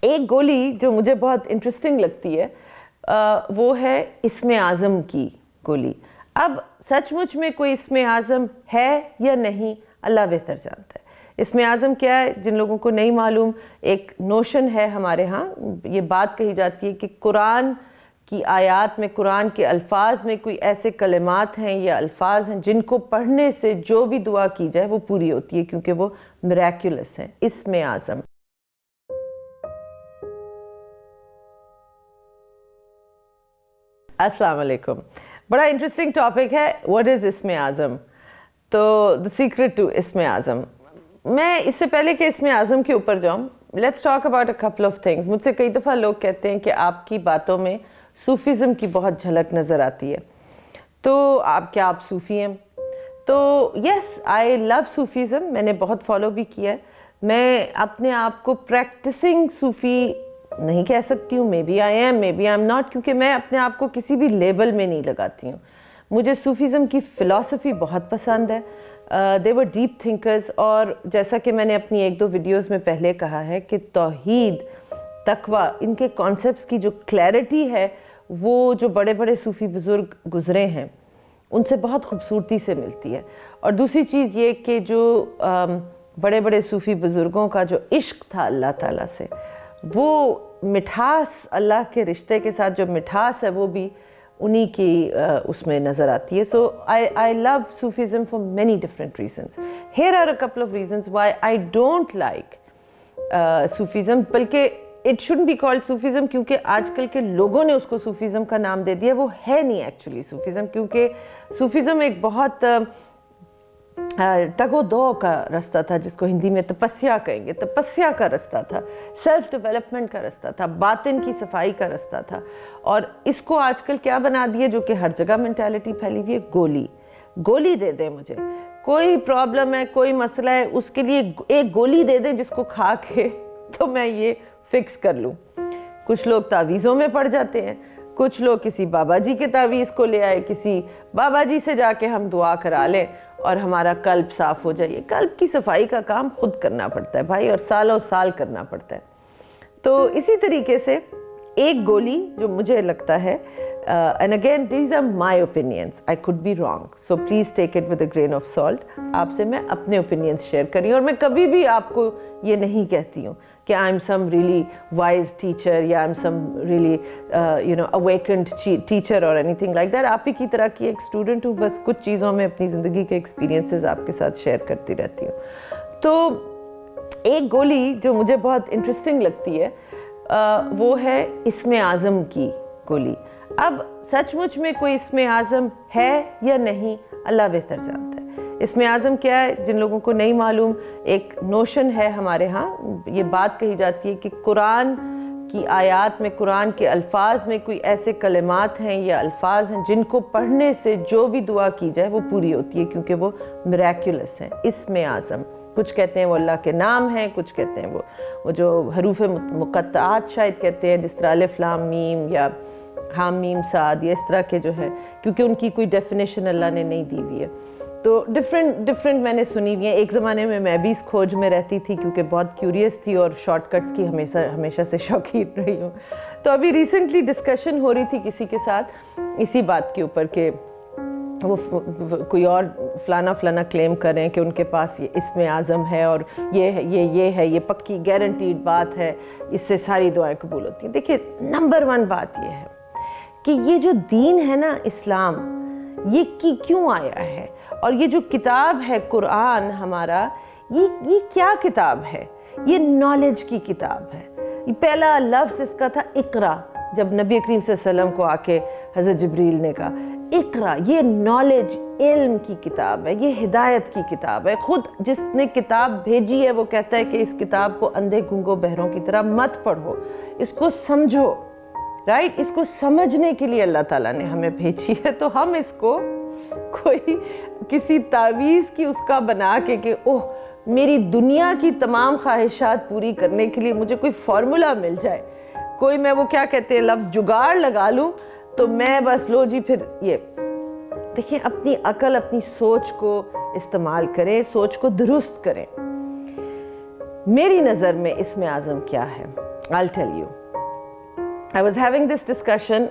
ایک گولی جو مجھے بہت انٹرسٹنگ لگتی ہے وہ ہے اسم اعظم کی گولی. اب سچ مچ میں کوئی اسم اعظم ہے یا نہیں اللہ بہتر جانتا ہے. اسم اعظم کیا ہے جن لوگوں کو نہیں معلوم، ایک نوشن ہے ہمارے ہاں، یہ بات کہی جاتی ہے کہ قرآن کی آیات میں، قرآن کے الفاظ میں کوئی ایسے کلمات ہیں یا الفاظ ہیں جن کو پڑھنے سے جو بھی دعا کی جائے وہ پوری ہوتی ہے، کیونکہ وہ میریکولس ہیں. اسم اعظم. السلام علیکم. بڑا انٹرسٹنگ ٹاپک ہے واٹ از اسم اعظم. تو دا سیکرٹ ٹو اسم اعظم. میں اس سے پہلے کہ اسم اعظم کے اوپر جاؤں، let's talk about a couple of things. مجھ سے کئی دفعہ لوگ کہتے ہیں کہ آپ کی باتوں میں صوفیزم کی بہت جھلک نظر آتی ہے. تو کیا آپ صوفی ہیں؟ تو یس، آئی لو صوفیزم. میں نے بہت فالو بھی کیا ہے. میں اپنے آپ کو پریکٹسنگ صوفی نہیں کہہ سکتی ہوں. Maybe I am, maybe I am not, کیونکہ میں اپنے آپ کو کسی بھی لیبل میں نہیں لگاتی ہوں. مجھے صوفیزم کی فلسفی بہت پسند ہے. دے ور ڈیپ تھنکرز. اور جیسا کہ میں نے اپنی ایک دو ویڈیوز میں پہلے کہا ہے کہ توحید، تقویٰ، ان کے کانسیپٹس کی جو کلیئرٹی ہے وہ جو بڑے بڑے صوفی بزرگ گزرے ہیں ان سے بہت خوبصورتی سے ملتی ہے. اور دوسری چیز یہ کہ جو بڑے بڑے صوفی بزرگوں کا جو عشق تھا اللہ تعالیٰ سے، وہ مٹھاس، اللہ کے رشتے کے ساتھ جو مٹھاس ہے وہ بھی انہی کی اس میں نظر آتی ہے. So I love Sufism for many different reasons. Here are a couple of reasons why I don't like Sufism. بلکہ it shouldn't be called Sufism, کیونکہ آج کل کے لوگوں نے اس کو صوفیزم کا نام دے دیا. وہ ہے نہیں ایکچولی صوفیزم، کیونکہ صوفیزم ایک بہت تگ و دو کا رستہ تھا، جس کو ہندی میں تپسیا کہیں گے. تپسیا کا رستہ تھا، سیلف ڈیولپمنٹ کا رستہ تھا، باطن کی صفائی کا رستہ تھا. اور اس کو آج کل کیا بنا دیا، جو کہ ہر جگہ مینٹیلٹی پھیلی ہوئی ہے، گولی دے دیں مجھے. کوئی پرابلم ہے، کوئی مسئلہ ہے، اس کے لیے ایک گولی دے دیں جس کو کھا کے تو میں یہ فکس کر لوں. کچھ لوگ تعویذوں میں پڑ جاتے ہیں، کچھ لوگ کسی بابا جی کے تعویذ کو لے آئے، کسی بابا جی سے جا کے ہم دعا کرا لیں اور ہمارا قلب صاف ہو جائے. قلب کی صفائی کا کام خود کرنا پڑتا ہے بھائی، اور سالوں سال کرنا پڑتا ہے. تو اسی طریقے سے ایک گولی جو مجھے لگتا ہے، and again these are my opinions, I could be wrong, so please take it with a grain of salt. آپ سے میں اپنے opinions شیئر کر رہی ہوں، اور میں کبھی بھی آپ کو یہ نہیں کہتی ہوں کہ I'm some really wise teacher یا I'm some really awakened teacher or anything like that. آپ ہی کی طرح کی ایک اسٹوڈنٹ ہوں، بس کچھ چیزوں میں اپنی زندگی کے ایکسپیرینسز آپ کے ساتھ شیئر کرتی رہتی ہوں. تو ایک گولی جو مجھے بہت انٹرسٹنگ لگتی ہے وہ ہے اسم اعظم کی گولی. اب سچ مچ میں کوئی اسم اعظم ہے یا نہیں اللہ بہتر جانتا ہے. اسم اعظم کیا ہے جن لوگوں کو نہیں معلوم، ایک نوشن ہے ہمارے ہاں، یہ بات کہی جاتی ہے کہ قرآن کی آیات میں، قرآن کے الفاظ میں کوئی ایسے کلمات ہیں یا الفاظ ہیں جن کو پڑھنے سے جو بھی دعا کی جائے وہ پوری ہوتی ہے، کیونکہ وہ میریکولس ہیں. اسم اعظم، کچھ کہتے ہیں وہ اللہ کے نام ہیں، کچھ کہتے ہیں وہ جو حروف مقطعات شاید کہتے ہیں، جس طرح الف لام میم یا حام میم صاد، یا اس طرح کے جو ہے، کیونکہ ان کی کوئی ڈیفینیشن اللہ نے نہیں دی ہوئی ہے. تو ڈفرینٹ میں نے سنی ہوئی ہیں. ایک زمانے میں بھی اس کھوج میں رہتی تھی، کیونکہ بہت کیوریس تھی اور شارٹ کٹس کی ہمیشہ سے شوقین رہی ہوں. تو ابھی ریسنٹلی ڈسکشن ہو رہی تھی کسی کے ساتھ اسی بات کے اوپر کہ وہ کوئی اور فلانا کلیم کریں کہ ان کے پاس یہ اسم اعظم ہے اور یہ ہے، یہ پکی گارنٹیڈ بات ہے، اس سے ساری دعائیں قبول ہوتی ہیں. دیکھیے، نمبر 1 بات یہ ہے کہ یہ جو دین ہے نا اسلام، یہ کیوں آیا ہے، اور یہ جو کتاب ہے قرآن ہمارا، یہ کیا کتاب ہے؟ یہ نالج کی کتاب ہے. یہ پہلا لفظ اس کا تھا اقرا، جب نبی کریم صلی اللہ علیہ وسلم کو آ کے حضرت جبریل نے کہا اقرا. یہ نالج، علم کی کتاب ہے، یہ ہدایت کی کتاب ہے. خود جس نے کتاب بھیجی ہے وہ کہتا ہے کہ اس کتاب کو اندھے گونگوں بہروں کی طرح مت پڑھو، اس کو سمجھو. رائٹ، اس کو سمجھنے کے لیے اللہ تعالیٰ نے ہمیں بھیجی ہے. تو ہم اس کو کوئی کسی تعویذ کی اس کا بنا کے کہ اوہ میری دنیا کی تمام خواہشات پوری کرنے کے لیے مجھے کوئی فارمولا مل جائے، کوئی میں وہ کیا کہتے ہیں لفظ جگاڑ لگا لوں تو میں بس لو جی پھر یہ. دیکھیں، اپنی عقل، اپنی سوچ کو استعمال کریں، سوچ کو درست کریں. میری نظر میں اسم اعظم کیا ہے؟ I'll tell you. I was having this discussion,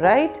right?